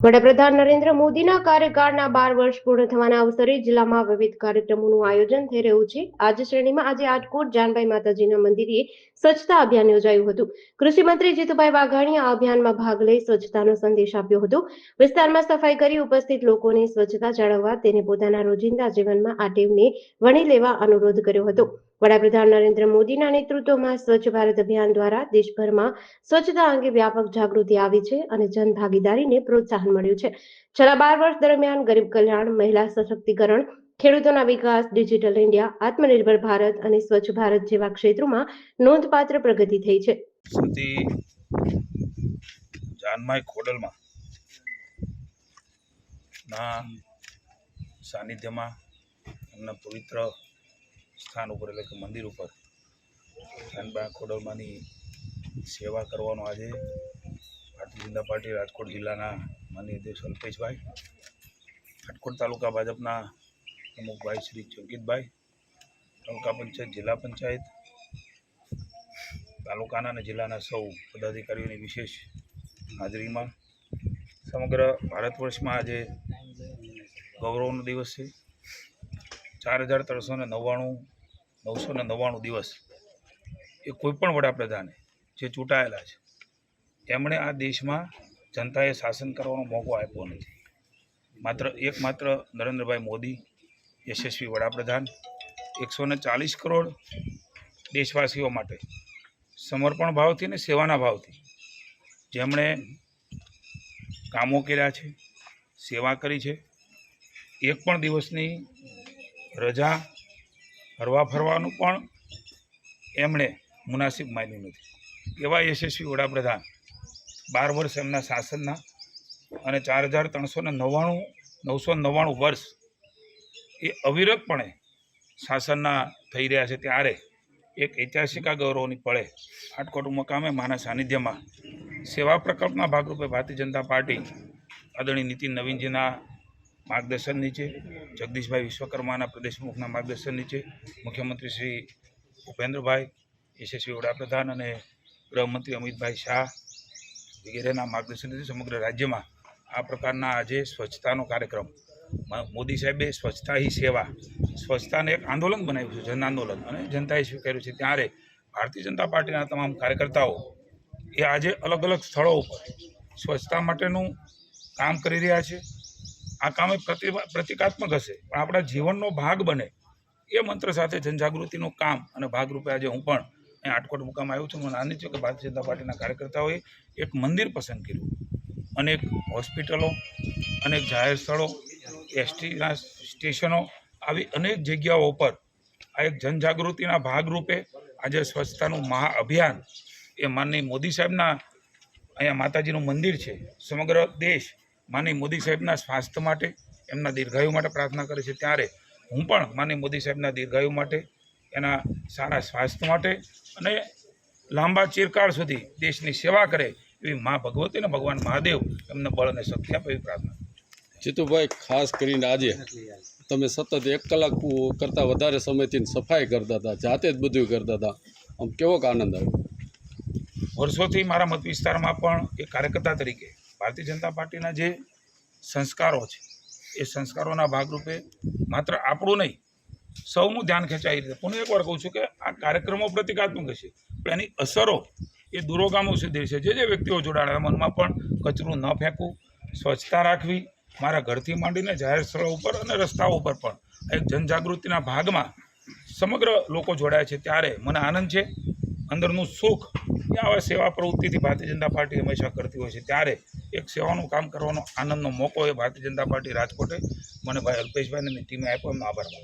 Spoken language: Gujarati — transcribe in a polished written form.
વડાપ્રધાન નરેન્દ્ર મોદીના કાર્યકાળના 12 વર્ષ પૂર્ણ થવાના અવસરે જિલ્લામાં વિવિધ કાર્યક્રમોનું આયોજન થઈ રહ્યું છે। આજ શ્રેણીમાં આજે આટકોટ જાનભાઈ માતાજીના મંદિરે સ્વચ્છતા અભિયાન યોજાયું હતું। કૃષિ મંત્રી જીતુભાઈ વાઘાણીએ આ અભિયાનમાં ભાગ લઈ સ્વચ્છતાનો સંદેશ આપ્યો હતો। વિસ્તારમાં સફાઈ કરી ઉપસ્થિત લોકોને સ્વચ્છતા જાળવવા તેને પોતાના રોજિંદા જીવનમાં આ ટેવને વણી લેવા અનુરોધ કર્યો હતો। વડાપ્રધાન નરેન્દ્ર મોદીના નેતૃત્વમાં સ્વચ્છ ભારત અભિયાન દ્વારા દેશભરમાં સ્વચ્છતા અંગે વ્યાપક જાગૃતિ આવી છે અને જનભાગીદારીને પ્રોત્સાહન મળ્યું છે। છેલ્લા 12 વર્ષ દરમિયાન ગરીબ કલ્યાણ, મહિલા સશક્તિકરણ, ખેડૂતોના વિકાસ, ડિજિટલ ઇન્ડિયા, આત્મનિર્ભર ભારત અને સ્વચ્છ ભારત જેવા ક્ષેત્રોમાં નોંધપાત્ર પ્રગતિ થઈ છે। જાનભાઈ ખોડલમાં ના સાનિધ્યમાં એમના પવિત્ર સ્થાન ઉપર એટલે કે મંદિર ઉપર જાનભાઈ ખોડલમાંની સેવા કરવાનો આજે ભારતીય જનતા પાર્ટી રાજકોટ જિલ્લાના માનનીય અધ્યક્ષ અલ્પેશભાઈ, રાજકોટ તાલુકા ભાજપના પ્રમુખભાઈ શ્રી જગીતભાઈ, તાલુકા પંચાયત, જિલ્લા પંચાયત, તાલુકાના અને જિલ્લાના સૌ પદાધિકારીઓની વિશેષ હાજરીમાં સમગ્ર ભારત વર્ષમાં આજે ગૌરવનો દિવસ છે। 4,399 દિવસ એ કોઈપણ વડાપ્રધાને જે ચૂંટાયેલા છે એમણે આ દેશમાં જનતાએ શાસન કરવાનો મોકો આપ્યો નથી। એકમાત્ર નરેન્દ્રભાઈ મોદી યશસ્વી વડાપ્રધાન 140 કરોડ દેશવાસીઓ માટે સમર્પણ ભાવથી અને સેવાના ભાવથી જેમણે કામો કર્યા છે, સેવા કરી છે, એક પણ દિવસની રજા હરવા ફરવાનું પણ એમણે મુનાસિબ માન્યું નથી। એવા યશસ્વી વડાપ્રધાન 12 વર્ષ એમના શાસનના અને 4,399 વર્ષ એ અવિરતપણે શાસનના થઈ રહ્યા છે ત્યારે એક ઐતિહાસિક ગૌરવની પળે આટકોટ મુકામે માના સાનિધ્યમાં સેવા પ્રકલ્પના ભાગરૂપે ભારતીય જનતા પાર્ટી આદરણીય નીતિન નવીનજીના માર્ગદર્શન નીચે, જગદીશભાઈ વિશ્વકર્માના પ્રદેશ પ્રમુખના માર્ગદર્શન નીચે, મુખ્યમંત્રી શ્રી ભૂપેન્દ્રભાઈ, યશસ્વી વડાપ્રધાન અને ગૃહમંત્રી અમિતભાઈ શાહ વગેરેના માર્ગદર્શન નીચે સમગ્ર રાજ્યમાં આ પ્રકારના આજે સ્વચ્છતાનો કાર્યક્રમ મોદી સાહેબે સ્વચ્છતા હી સેવા, સ્વચ્છતાને એક આંદોલન બનાવ્યું છે, જન આંદોલન, અને જનતાએ સ્વીકાર્યું છે। ત્યારે ભારતીય જનતા પાર્ટીના તમામ કાર્યકર્તાઓ એ આજે અલગ અલગ સ્થળો ઉપર સ્વચ્છતા માટેનું કામ કરી રહ્યા છે। આ કામ પ્રતિકાત્મક હશે પણ આપણા જીવનનો ભાગ બને એ મંત્ર સાથે જનજાગૃતિનું કામ અને ભાગરૂપે આજે હું પણ અહીં આટકોટ મુકામ આવ્યો છું। મને આનંદ છે કે ભારતીય જનતા પાર્ટીના કાર્યકર્તાઓએ એક મંદિર પસંદ કર્યું, અનેક હોસ્પિટલો, અનેક જાહેર સ્થળો, એસટીના સ્ટેશનો, આવી અનેક જગ્યાઓ પર આ એક જનજાગૃતિના ભાગરૂપે આજે સ્વચ્છતાનું મહાઅભિયાન એ માનનીય મોદી સાહેબના અહીંયા માતાજીનું મંદિર છે, સમગ્ર દેશ માનનીય મોદી સાહેબના સ્વાસ્થ્ય માટે, એમના દીર્ઘાયુ માટે પ્રાર્થના કરે છે। ત્યારે હું પણ માનનીય મોદી સાહેબના દીર્ઘાયુ માટે, એના સારા સ્વાસ્થ્ય માટે અને લાંબા ચિરકાળ સુધી દેશની સેવા કરે એવી મા ભગવતી અને ભગવાન મહાદેવ એમને બળ અને શક્તિ આપે એવી પ્રાર્થના। જીતુભાઈ, ખાસ કરીને આજે તમે સતત 1 કલાક કરતાં વધારે સમયથી સફાઈ કરતા હતા, જાતે જ બધું કરતા હતા, આમ કેવોક આનંદ આવ્યો? વર્ષોથી મારા મત વિસ્તારમાં પણ એક કાર્યકર્તા તરીકે ભારતીય જનતા પાર્ટીના જે સંસ્કારો છે એ સંસ્કારોના ભાગરૂપે માત્ર આપણું નહીં સૌનું ધ્યાન ખેંચાય રીતે પુનઃ એકવાર કહું છું કે આ કાર્યક્રમો પ્રતિકાત્મક હશે પણ એની અસરો એ દૂરોગામો સુધી છે। જે વ્યક્તિઓ જોડાયેલા મનમાં પણ કચરું ન ફેંકવું, સ્વચ્છતા રાખવી, મારા ઘરથી માંડીને જાહેર સ્થળો ઉપર અને રસ્તાઓ ઉપર પણ એક જનજાગૃતિના ભાગમાં સમગ્ર લોકો જોડાય છે। ત્યારે મને આનંદ છે, અંદરનું સુખ એ આવા સેવા પ્રવૃત્તિથી ભારતીય જનતા પાર્ટી હંમેશા કરતી હોય છે। ત્યારે એક સેવાનું કામ કરવાનો આનંદનો મોકો એ ભારતીય જનતા પાર્ટી રાજકોટે મને ભાઈ અલ્પેશભાઈ અને ટીમે આપ્યો, એમનો આભાર માનું છું।